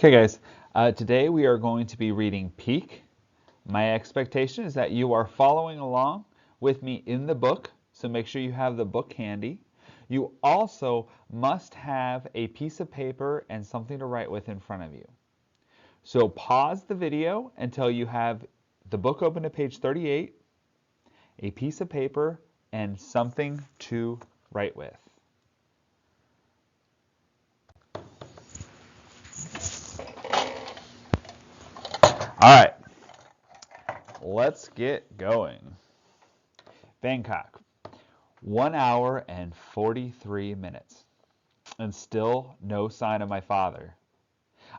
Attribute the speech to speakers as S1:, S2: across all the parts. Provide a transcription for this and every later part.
S1: Okay, guys, today we are going to be reading Peak. My expectation is that you are following along with me in the book, so make sure you have the book handy. You also must have a piece of paper and something to write with in front of you. So pause the video until you have the book open to page 38, a piece of paper, and something to write with. All right, let's get going. Bangkok, 1 hour and 43 minutes, and still no sign of my father.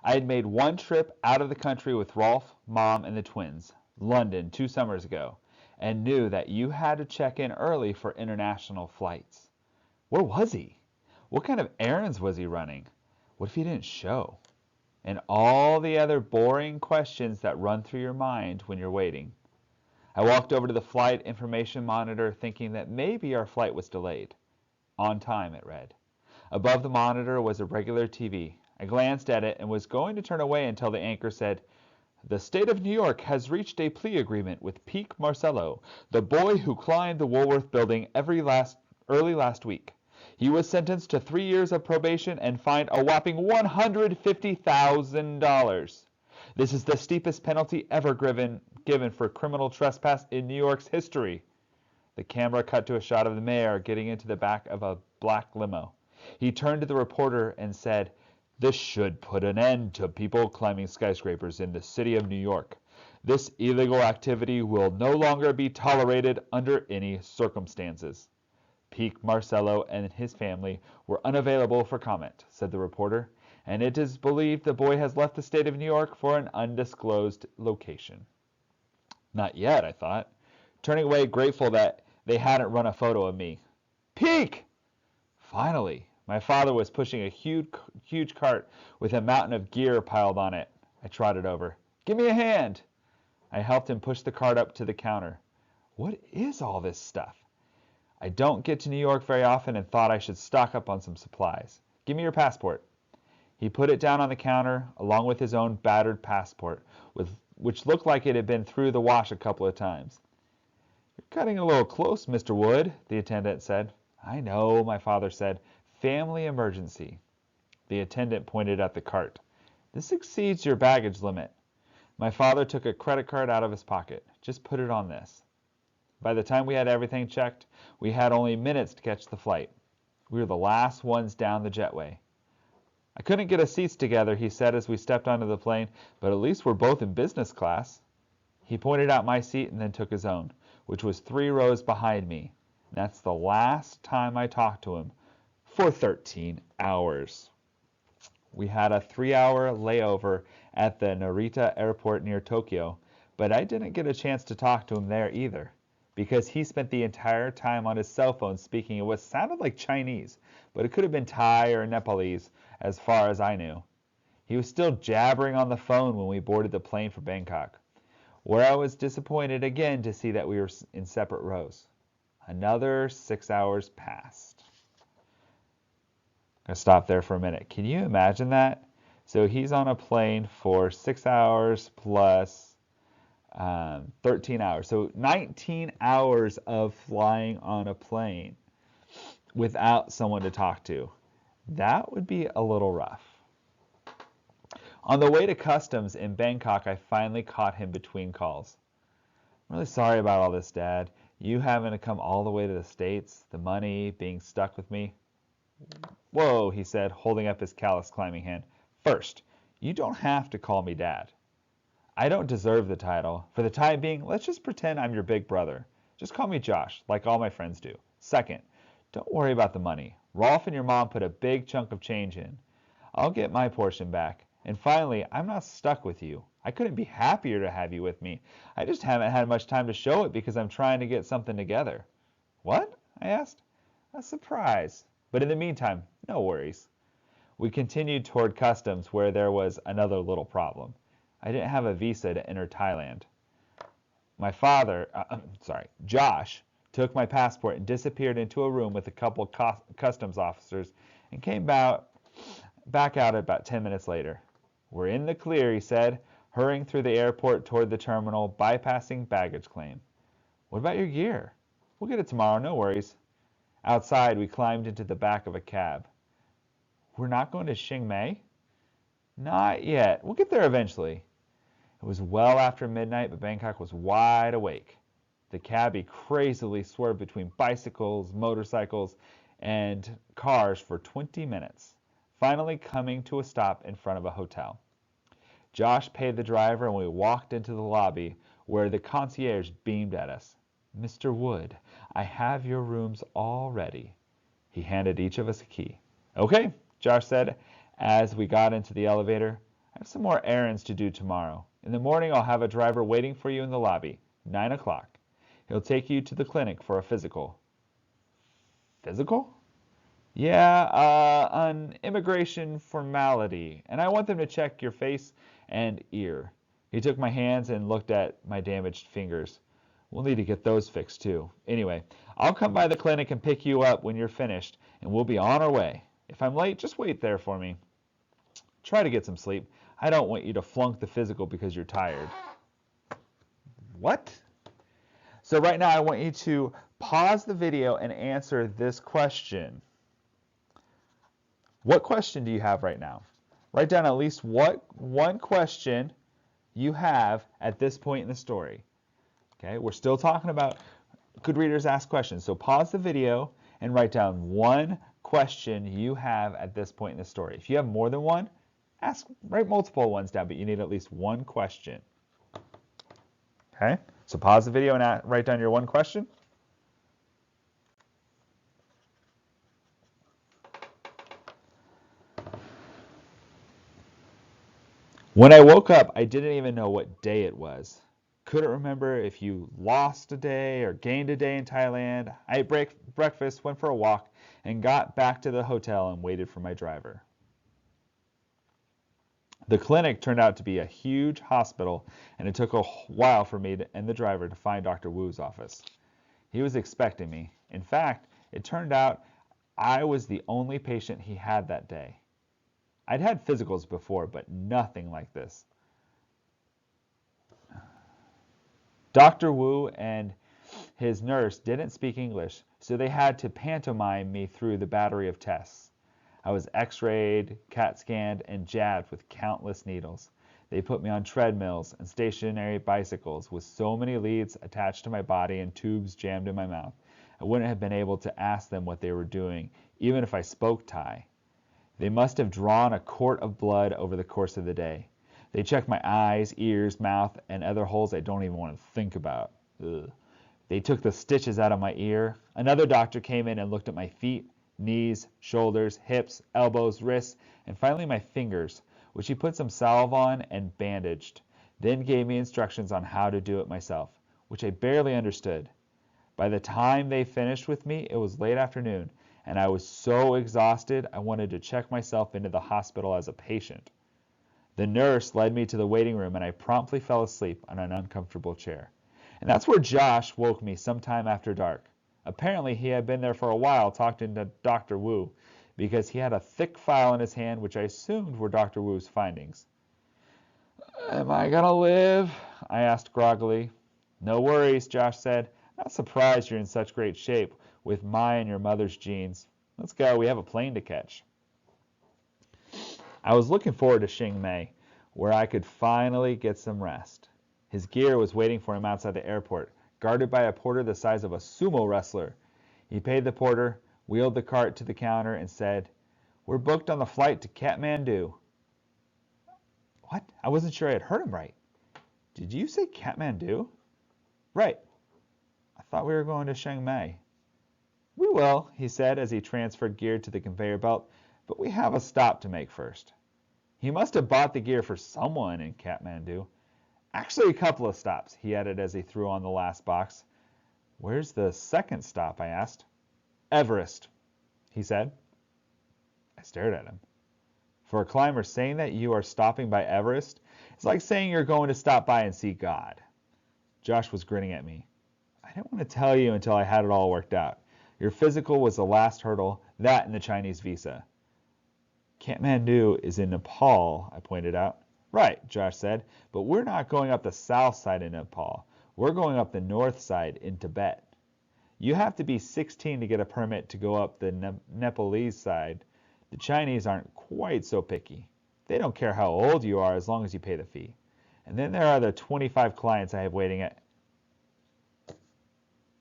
S1: I had made one trip out of the country with Rolf, Mom, and the twins, London, 2 summers ago, and knew that you had to check in early for international flights. Where was he? What kind of errands was he running? What if he didn't show? And all the other boring questions that run through your mind when you're waiting. I walked over to the flight information monitor thinking that maybe our flight was delayed. On time, it read. Above the monitor was a regular TV. I glanced at it and was going to turn away until the anchor said, "The state of New York has reached a plea agreement with Peak Marcello, the boy who climbed the Woolworth building early last week. He was sentenced to 3 years of probation and fined a whopping $150,000. This is the steepest penalty ever given for criminal trespass in New York's history." The camera cut to a shot of the mayor getting into the back of a black limo. He turned to the reporter and said, "This should put an end to people climbing skyscrapers in the city of New York. This illegal activity will no longer be tolerated under any circumstances." Peak Marcello and his family were unavailable for comment, said the reporter, and it is believed the boy has left the state of New York for an undisclosed location. Not yet, I thought, turning away grateful that they hadn't run a photo of me. Peak! Finally, my father was pushing a huge cart with a mountain of gear piled on it. I trotted over. "Give me a hand." I helped him push the cart up to the counter. What is all this stuff? I don't get to New York very often and thought I should stock up on some supplies. "Give me your passport." He put it down on the counter, along with his own battered passport, which looked like it had been through the wash a couple of times. "You're cutting a little close, Mr. Wood," the attendant said. "I know," my father said. "Family emergency." The attendant pointed at the cart. "This exceeds your baggage limit." My father took a credit card out of his pocket. "Just put it on this." By the time we had everything checked, we had only minutes to catch the flight. We were the last ones down the jetway. "I couldn't get us seats together," he said as we stepped onto the plane, "but at least we're both in business class." He pointed out my seat and then took his own, which was 3 rows behind me. That's the last time I talked to him for 13 hours. We had a 3-hour layover at the Narita airport near Tokyo, but I didn't get a chance to talk to him there either, because he spent the entire time on his cell phone speaking in what sounded like Chinese, but it could have been Thai or Nepalese as far as I knew. He was still jabbering on the phone when we boarded the plane for Bangkok, where I was disappointed again to see that we were in separate rows. Another 6 hours passed. I'm going to stop there for a minute. Can you imagine that? So he's on a plane for 6 hours plus 13 hours. So 19 hours of flying on a plane without someone to talk to. That would be a little rough. On the way to customs in Bangkok, I finally caught him between calls. "I'm really sorry about all this, Dad. You having to come all the way to the States, the money, being stuck with me." "Whoa," he said, holding up his calloused climbing hand. "First, you don't have to call me Dad. I don't deserve the title. For the time being, let's just pretend I'm your big brother. Just call me Josh, like all my friends do. Second, don't worry about the money. Rolf and your mom put a big chunk of change in. I'll get my portion back. And finally, I'm not stuck with you. I couldn't be happier to have you with me. I just haven't had much time to show it because I'm trying to get something together." "What?" I asked. "A surprise. But in the meantime, no worries." We continued toward customs, where there was another little problem. I didn't have a visa to enter Thailand. Josh took my passport and disappeared into a room with a couple customs officers and came back out about 10 minutes later. We're in the clear, he said, hurrying through the airport toward the terminal, bypassing baggage claim. What about your gear? We'll get it tomorrow, no worries. Outside, we climbed into the back of a cab. We're not going to Chiang Mai? Not yet. We'll get there eventually. It was well after midnight, but Bangkok was wide awake. The cabbie crazily swerved between bicycles, motorcycles, and cars for 20 minutes, finally coming to a stop in front of a hotel. Josh paid the driver and we walked into the lobby where the concierge beamed at us. Mr. Wood, I have your rooms all ready. He handed each of us a key. Okay, Josh said as we got into the elevator. I have some more errands to do tomorrow. In the morning, I'll have a driver waiting for you in the lobby, 9 o'clock. He'll take you to the clinic for a physical. Physical? Yeah, an immigration formality, and I want them to check your face and ear. He took my hands and looked at my damaged fingers. We'll need to get those fixed too. Anyway, I'll come by the clinic and pick you up when you're finished, and we'll be on our way. If I'm late, just wait there for me. Try to get some sleep. I don't want you to flunk the physical because you're tired. What? So right now I want you to pause the video and answer this question. What question do you have right now? Write down at least one question you have at this point in the story. Okay, we're still talking about good readers ask questions. So pause the video and write down one question you have at this point in the story. If you have more than one, write multiple ones down, but you need at least one question. Okay, so pause the video and write down your one question. When I woke up, I didn't even know what day it was. Couldn't remember if you lost a day or gained a day in Thailand. I ate breakfast, went for a walk, and got back to the hotel and waited for my driver. The clinic turned out to be a huge hospital, and it took a while for me and the driver to find Dr. Wu's office. He was expecting me. In fact, it turned out I was the only patient he had that day. I'd had physicals before, but nothing like this. Dr. Wu and his nurse didn't speak English, so they had to pantomime me through the battery of tests. I was x-rayed, CAT scanned, and jabbed with countless needles. They put me on treadmills and stationary bicycles with so many leads attached to my body and tubes jammed in my mouth. I wouldn't have been able to ask them what they were doing, even if I spoke Thai. They must have drawn a quart of blood over the course of the day. They checked my eyes, ears, mouth, and other holes I don't even want to think about. Ugh. They took the stitches out of my ear. Another doctor came in and looked at my feet, knees, shoulders, hips, elbows, wrists, and finally my fingers, which he put some salve on and bandaged, then gave me instructions on how to do it myself, which I barely understood. By the time they finished with me, it was late afternoon, and I was so exhausted I wanted to check myself into the hospital as a patient. The nurse led me to the waiting room, and I promptly fell asleep on an uncomfortable chair. And that's where Josh woke me sometime after dark. Apparently, he had been there for a while talking to Dr. Wu, because he had a thick file in his hand, which I assumed were Dr. Wu's findings. Am I gonna live? I asked groggily. No worries, Josh said. Not surprised you're in such great shape with my and your mother's genes. Let's go, we have a plane to catch. I was looking forward to Chiang Mai, where I could finally get some rest. His gear was waiting for him outside the airport, guarded by a porter the size of a sumo wrestler. He paid the porter, wheeled the cart to the counter, and said, "We're booked on the flight to Kathmandu." What? I wasn't sure I had heard him right. Did you say Kathmandu? Right. I thought we were going to Chiang Mai. We will, he said as he transferred gear to the conveyor belt, but we have a stop to make first. He must have bought the gear for someone in Kathmandu. Actually, a couple of stops, he added as he threw on the last box. Where's the second stop? I asked. Everest, he said. I stared at him. For a climber, saying that you are stopping by Everest is like saying you're going to stop by and see God. Josh was grinning at me. I didn't want to tell you until I had it all worked out. Your physical was the last hurdle, that and the Chinese visa. Kathmandu is in Nepal, I pointed out. Right, Josh said, but we're not going up the south side of Nepal. We're going up the north side in Tibet. You have to be 16 to get a permit to go up the Nepalese side. The Chinese aren't quite so picky. They don't care how old you are as long as you pay the fee. And then there are the 25 clients I have waiting at.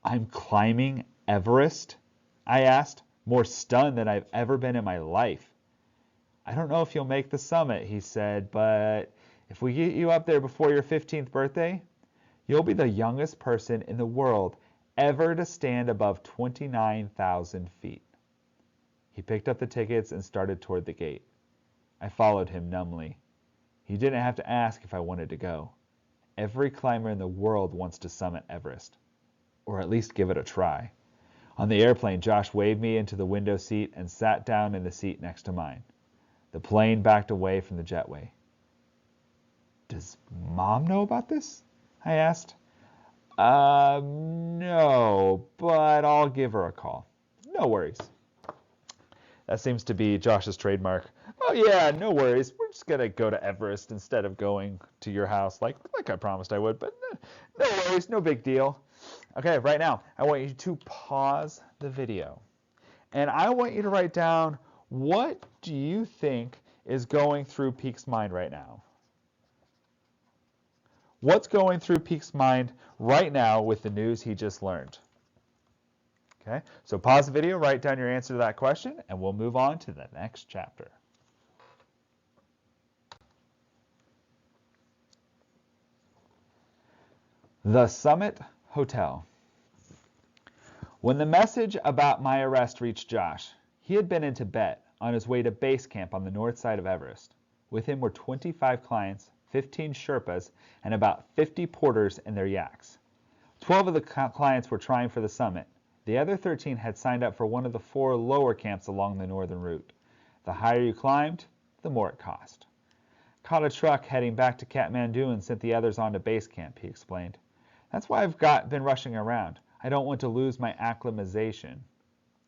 S1: I'm climbing Everest? I asked, more stunned than I've ever been in my life. I don't know if you'll make the summit, he said, but if we get you up there before your 15th birthday, you'll be the youngest person in the world ever to stand above 29,000 feet. He picked up the tickets and started toward the gate. I followed him numbly. He didn't have to ask if I wanted to go. Every climber in the world wants to summit Everest, or at least give it a try. On the airplane, Josh waved me into the window seat and sat down in the seat next to mine. The plane backed away from the jetway. Does Mom know about this? I asked. No, but I'll give her a call. No worries. That seems to be Josh's trademark. Oh yeah, no worries. We're just gonna go to Everest instead of going to your house like I promised I would, but no worries, no big deal. Okay, right now, I want you to pause the video. And I want you to write down, what do you think is going through Peak's mind right now? What's going through Peak's mind right now with the news he just learned? Okay, so pause the video, write down your answer to that question, and we'll move on to the next chapter. The Summit Hotel. When the message about my arrest reached Josh, he had been in Tibet on his way to base camp on the north side of Everest. With him were 25 clients, 15 Sherpas, and about 50 porters and their yaks. 12 of the clients were trying for the summit. The other 13 had signed up for one of the 4 lower camps along the northern route. The higher you climbed, the more it cost. Caught a truck heading back to Kathmandu and sent the others on to base camp, he explained. That's why I've been rushing around. I don't want to lose my acclimatization.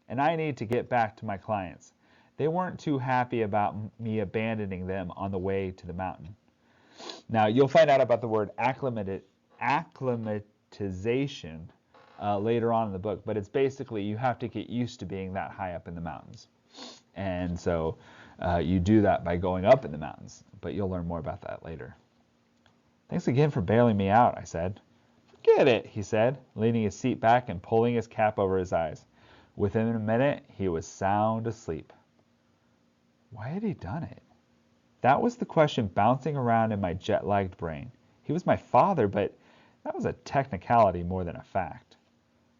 S1: And I need to get back to my clients. They weren't too happy about me abandoning them on the way to the mountain. Now, you'll find out about the word acclimatization later on in the book, but it's basically you have to get used to being that high up in the mountains. And so you do that by going up in the mountains, but you'll learn more about that later. Thanks again for bailing me out, I said. Forget it, he said, leaning his seat back and pulling his cap over his eyes. Within a minute, he was sound asleep. Why had he done it? That was the question bouncing around in my jet-lagged brain. He was my father, but that was a technicality more than a fact.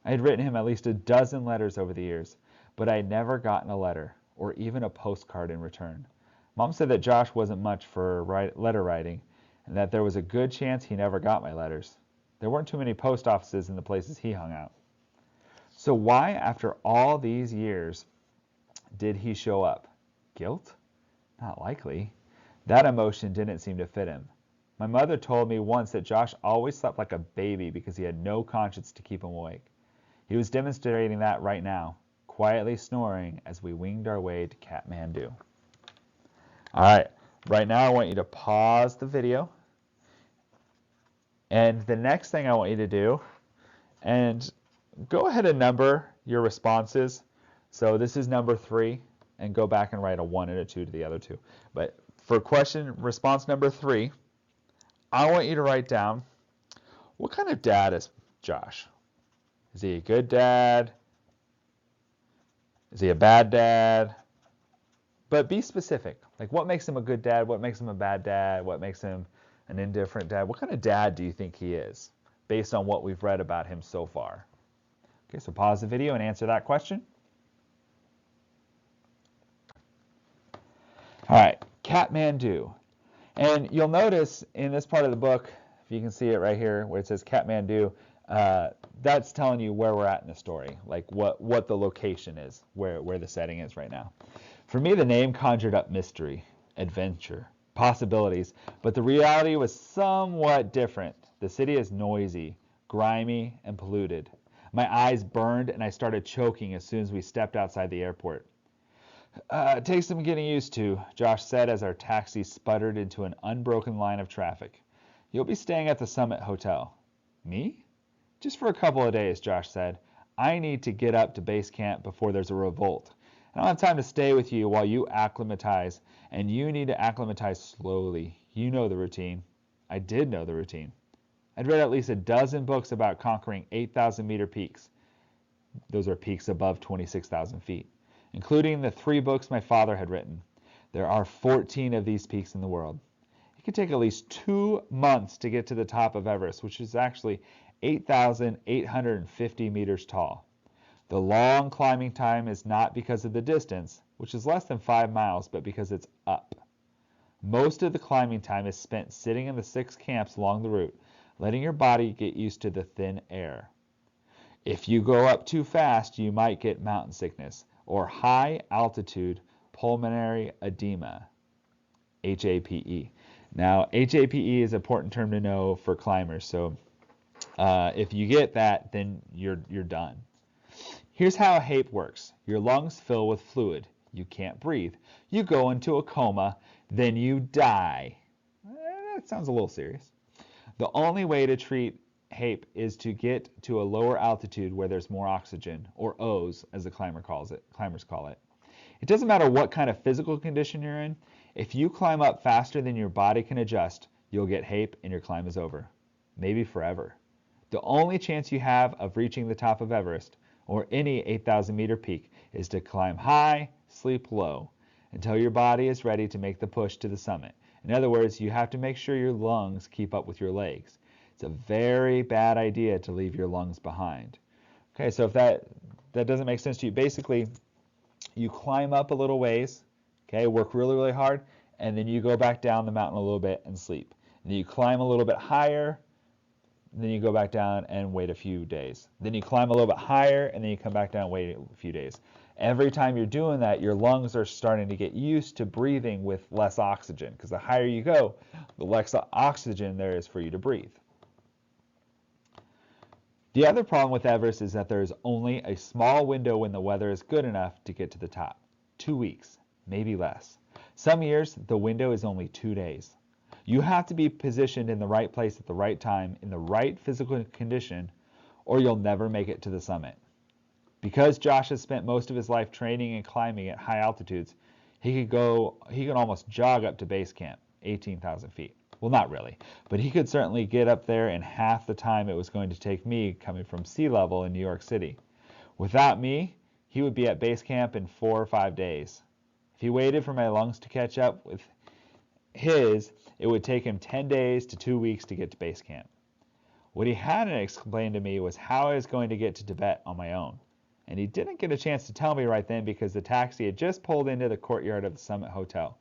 S1: I had written him at least a dozen letters over the years, but I had never gotten a letter, or even a postcard in return. Mom said that Josh wasn't much for letter writing, and that there was a good chance he never got my letters. There weren't too many post offices in the places he hung out. So why, after all these years, did he show up? Guilt? Not likely. That emotion didn't seem to fit him. My mother told me once that Josh always slept like a baby because he had no conscience to keep him awake. He was demonstrating that right now, quietly snoring as we winged our way to Kathmandu. All right, right now I want you to pause the video. And the next thing I want you to do, and go ahead and number your responses. So this is number 3, and go back and write a 1 and a 2 to the other 2. But for response number 3, I want you to write down, what kind of dad is Josh? Is he a good dad? Is he a bad dad? But be specific. Like, what makes him a good dad? What makes him a bad dad? What makes him an indifferent dad? What kind of dad do you think he is, based on what we've read about him so far? Okay, so pause the video and answer that question. All right, Kathmandu. And you'll notice in this part of the book, if you can see it right here, where it says Kathmandu, that's telling you where we're at in the story, like what the location is, where the setting is right now. For me, the name conjured up mystery, adventure, possibilities, but the reality was somewhat different. The city is noisy, grimy, and polluted. My eyes burned and I started choking as soon as we stepped outside the airport. It takes some getting used to, Josh said as our taxi sputtered into an unbroken line of traffic. You'll be staying at the Summit Hotel. Me? Just for a couple of days, Josh said. I need to get up to base camp before there's a revolt. I don't have time to stay with you while you acclimatize, and you need to acclimatize slowly. You know the routine. I did know the routine. I'd read at least a dozen books about conquering 8,000-meter peaks. Those are peaks above 26,000 feet, including the 3 books my father had written. There are 14 of these peaks in the world. It could take at least 2 months to get to the top of Everest, which is actually 8,850 meters tall. The long climbing time is not because of the distance, which is less than 5 miles, but because it's up. Most of the climbing time is spent sitting in the 6 camps along the route, letting your body get used to the thin air. If you go up too fast, you might get mountain sickness or high altitude pulmonary edema, HAPE. Now, HAPE is an important term to know for climbers, so if you get that, then you're done. Here's how HAPE works. Your lungs fill with fluid. You can't breathe. You go into a coma, then you die. That sounds a little serious. The only way to treat HAPE is to get to a lower altitude where there's more oxygen, or O's as the climbers call it. It doesn't matter what kind of physical condition you're in. If you climb up faster than your body can adjust, you'll get HAPE and your climb is over. Maybe forever. The only chance you have of reaching the top of Everest, or any 8,000-meter peak, is to climb high, sleep low, until your body is ready to make the push to the summit. In other words, you have to make sure your lungs keep up with your legs. It's a very bad idea to leave your lungs behind. Okay, so if that doesn't make sense to you, basically you climb up a little ways, okay, work really, really hard, and then you go back down the mountain a little bit and sleep. And then you climb a little bit higher, then you go back down and wait a few days. Then you climb a little bit higher, and then you come back down and wait a few days. Every time you're doing that, your lungs are starting to get used to breathing with less oxygen, because the higher you go, the less oxygen there is for you to breathe. The other problem with Everest is that there is only a small window when the weather is good enough to get to the top. 2 weeks, maybe less. Some years, the window is only 2 days. You have to be positioned in the right place at the right time, in the right physical condition, or you'll never make it to the summit. Because Josh has spent most of his life training and climbing at high altitudes, he could almost jog up to base camp, 18,000 feet. Well, not really, but he could certainly get up there in half the time it was going to take me coming from sea level in New York City. Without me, he would be at base camp in 4 or 5 days. If he waited for my lungs to catch up with his, it would take him 10 days to 2 weeks to get to base camp. What he hadn't explained to me was how I was going to get to Tibet on my own. And he didn't get a chance to tell me right then because the taxi had just pulled into the courtyard of the Summit Hotel,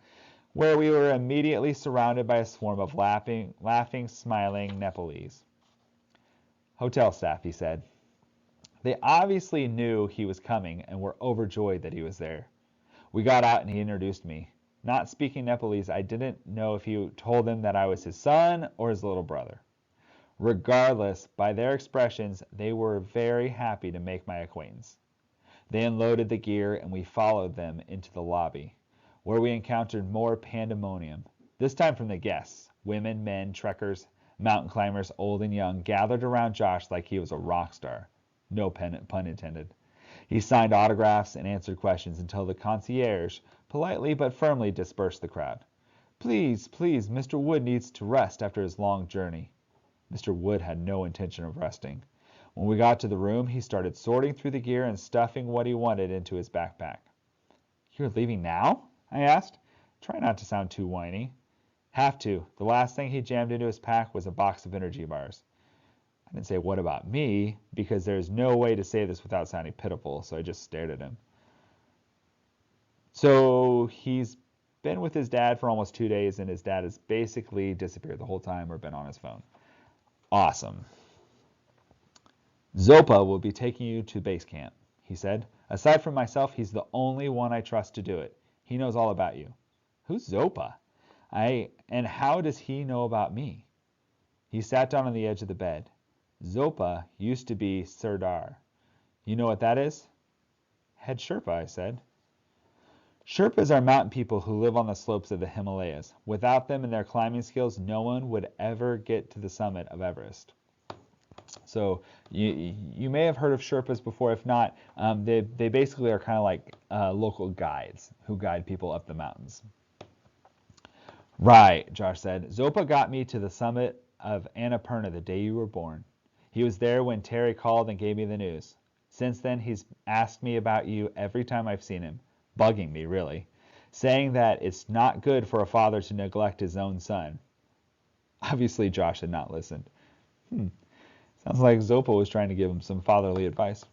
S1: where we were immediately surrounded by a swarm of laughing, smiling Nepalese. Hotel staff, he said. They obviously knew he was coming and were overjoyed that he was there. We got out and he introduced me. Not speaking Nepalese, I didn't know if he told them that I was his son or his little brother. Regardless, by their expressions, they were very happy to make my acquaintance. They unloaded the gear and we followed them into the lobby, where we encountered more pandemonium, this time from the guests. Women, men, trekkers, mountain climbers, old and young, gathered around Josh like he was a rock star. No pun intended. He signed autographs and answered questions until the concierge politely but firmly dispersed the crowd. Please, please, Mr. Wood needs to rest after his long journey. Mr. Wood had no intention of resting. When we got to the room, he started sorting through the gear and stuffing what he wanted into his backpack. You're leaving now? I asked. Try not to sound too whiny. Have to. The last thing he jammed into his pack was a box of energy bars. I didn't say, what about me? Because there's no way to say this without sounding pitiful, so I just stared at him. So he's been with his dad for almost 2 days, and his dad has basically disappeared the whole time or been on his phone. Awesome. ZOPA will be taking you to base camp, he said. Aside from myself, he's the only one I trust to do it. He knows all about you. Who's ZOPA? And how does he know about me? He sat down on the edge of the bed. ZOPA used to be Serdar. You know what that is? Head Sherpa, I said. Sherpas are mountain people who live on the slopes of the Himalayas. Without them and their climbing skills, no one would ever get to the summit of Everest. So you may have heard of Sherpas before. If not, they basically are kind of like local guides who guide people up the mountains. Right, Josh said. Zopa got me to the summit of Annapurna the day you were born. He was there when Terry called and gave me the news. Since then, he's asked me about you every time I've seen him. Bugging me, really, saying that it's not good for a father to neglect his own son. Obviously, Josh had not listened. Sounds like Zopa was trying to give him some fatherly advice.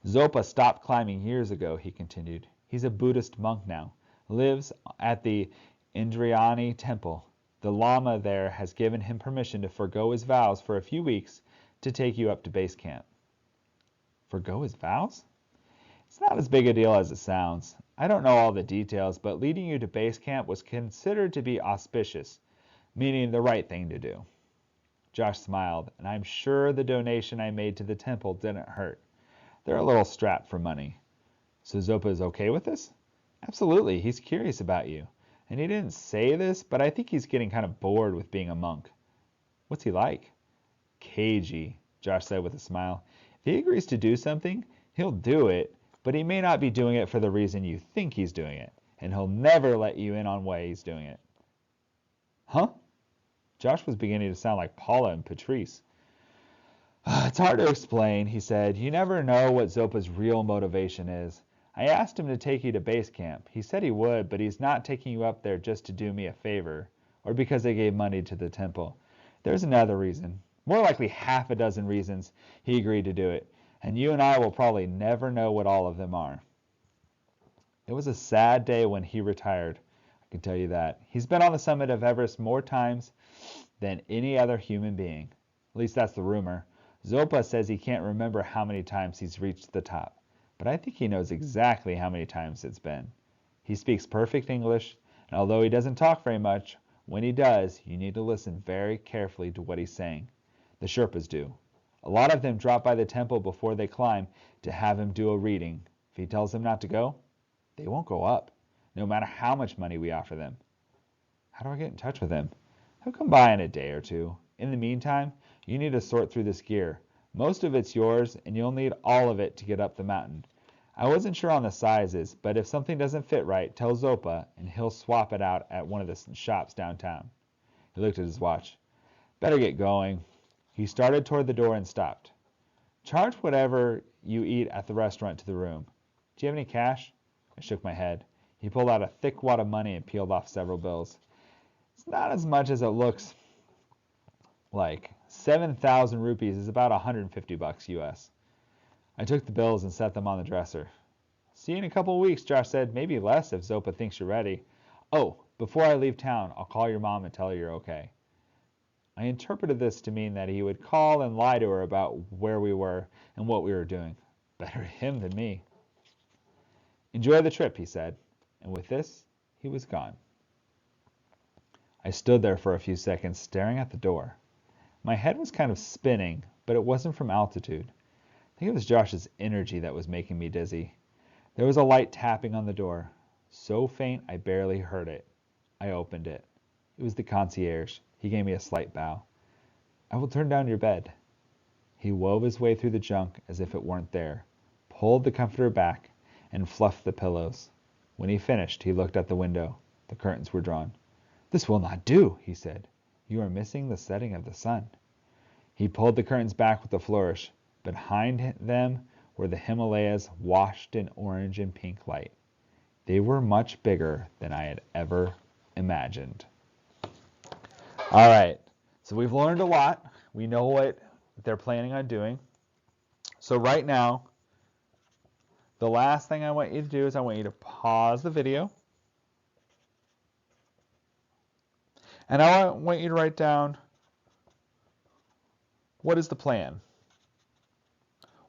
S1: Zopa stopped climbing years ago, he continued. He's a Buddhist monk now, lives at the Indrayani temple. The Lama there has given him permission to forgo his vows for a few weeks to take you up to base camp. Forgo his vows? It's not as big a deal as it sounds. I don't know all the details, but leading you to base camp was considered to be auspicious, meaning the right thing to do. Josh smiled, and I'm sure the donation I made to the temple didn't hurt. They're a little strapped for money. So Zopa is okay with this? Absolutely, he's curious about you. And he didn't say this, but I think he's getting kind of bored with being a monk. What's he like? Cagey, Josh said with a smile. If he agrees to do something, he'll do it, but he may not be doing it for the reason you think he's doing it, and he'll never let you in on why he's doing it. Huh? Josh was beginning to sound like Paula and Patrice. It's hard to explain, he said. You never know what Zopa's real motivation is. I asked him to take you to base camp. He said he would, but he's not taking you up there just to do me a favor, or because I gave money to the temple. There's another reason. More likely half a dozen reasons he agreed to do it, and you and I will probably never know what all of them are. It was a sad day when he retired, I can tell you that. He's been on the summit of Everest more times than any other human being. At least that's the rumor. Zopa says he can't remember how many times he's reached the top, but I think he knows exactly how many times it's been. He speaks perfect English, and although he doesn't talk very much, when he does, you need to listen very carefully to what he's saying. The Sherpas do. A lot of them drop by the temple before they climb to have him do a reading. If he tells them not to go, they won't go up, no matter how much money we offer them. How do I get in touch with him? He'll come by in a day or two. In the meantime, you need to sort through this gear. Most of it's yours, and you'll need all of it to get up the mountain. I wasn't sure on the sizes, but if something doesn't fit right, tell Zopa, and he'll swap it out at one of the shops downtown. He looked at his watch. Better get going. He started toward the door and stopped. Charge whatever you eat at the restaurant to the room. Do you have any cash? I shook my head. He pulled out a thick wad of money and peeled off several bills. It's not as much as it looks like. 7,000 rupees is about $150 US. I took the bills and set them on the dresser. See you in a couple of weeks, Josh said. Maybe less if Zopa thinks you're ready. Oh, before I leave town, I'll call your mom and tell her you're okay. I interpreted this to mean that he would call and lie to her about where we were and what we were doing. Better him than me. Enjoy the trip, he said, and with this, he was gone. I stood there for a few seconds, staring at the door. My head was kind of spinning, but it wasn't from altitude. I think it was Josh's energy that was making me dizzy. There was a light tapping on the door, so faint I barely heard it. I opened it. It was the concierge. He gave me a slight bow. I will turn down your bed. He wove his way through the junk as if it weren't there, pulled the comforter back, and fluffed the pillows. When he finished, he looked at the window. The curtains were drawn. This will not do, he said. You are missing the setting of the sun. He pulled the curtains back with a flourish. Behind them were the Himalayas washed in orange and pink light. They were much bigger than I had ever imagined. All right, so we've learned a lot. We know what they're planning on doing. So right now, the last thing I want you to do is I want you to pause the video. And I want you to write down, what is the plan?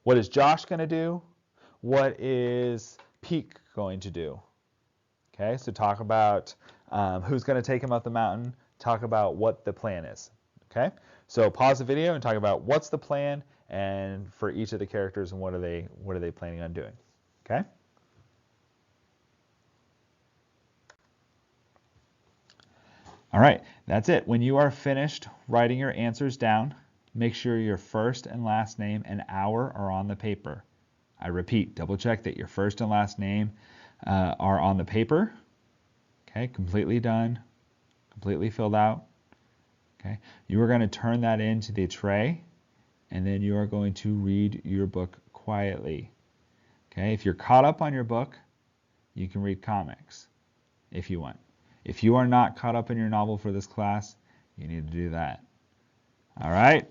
S1: What is Josh going to do? What is Peak going to do? Okay, so talk about who's going to take him up the mountain. Talk about what the plan is. Okay, so pause the video and talk about what's the plan and for each of the characters and what are they planning on doing. Okay. All right, that's it. When you are finished writing your answers down, make sure your first and last name and hour are on the paper. I repeat, double check that your first and last name are on the paper. Okay, completely done, completely filled out. Okay, you are going to turn that into the tray, and then you are going to read your book quietly. Okay, if you're caught up on your book, you can read comics if you want. If you are not caught up in your novel for this class, you need to do that. All right?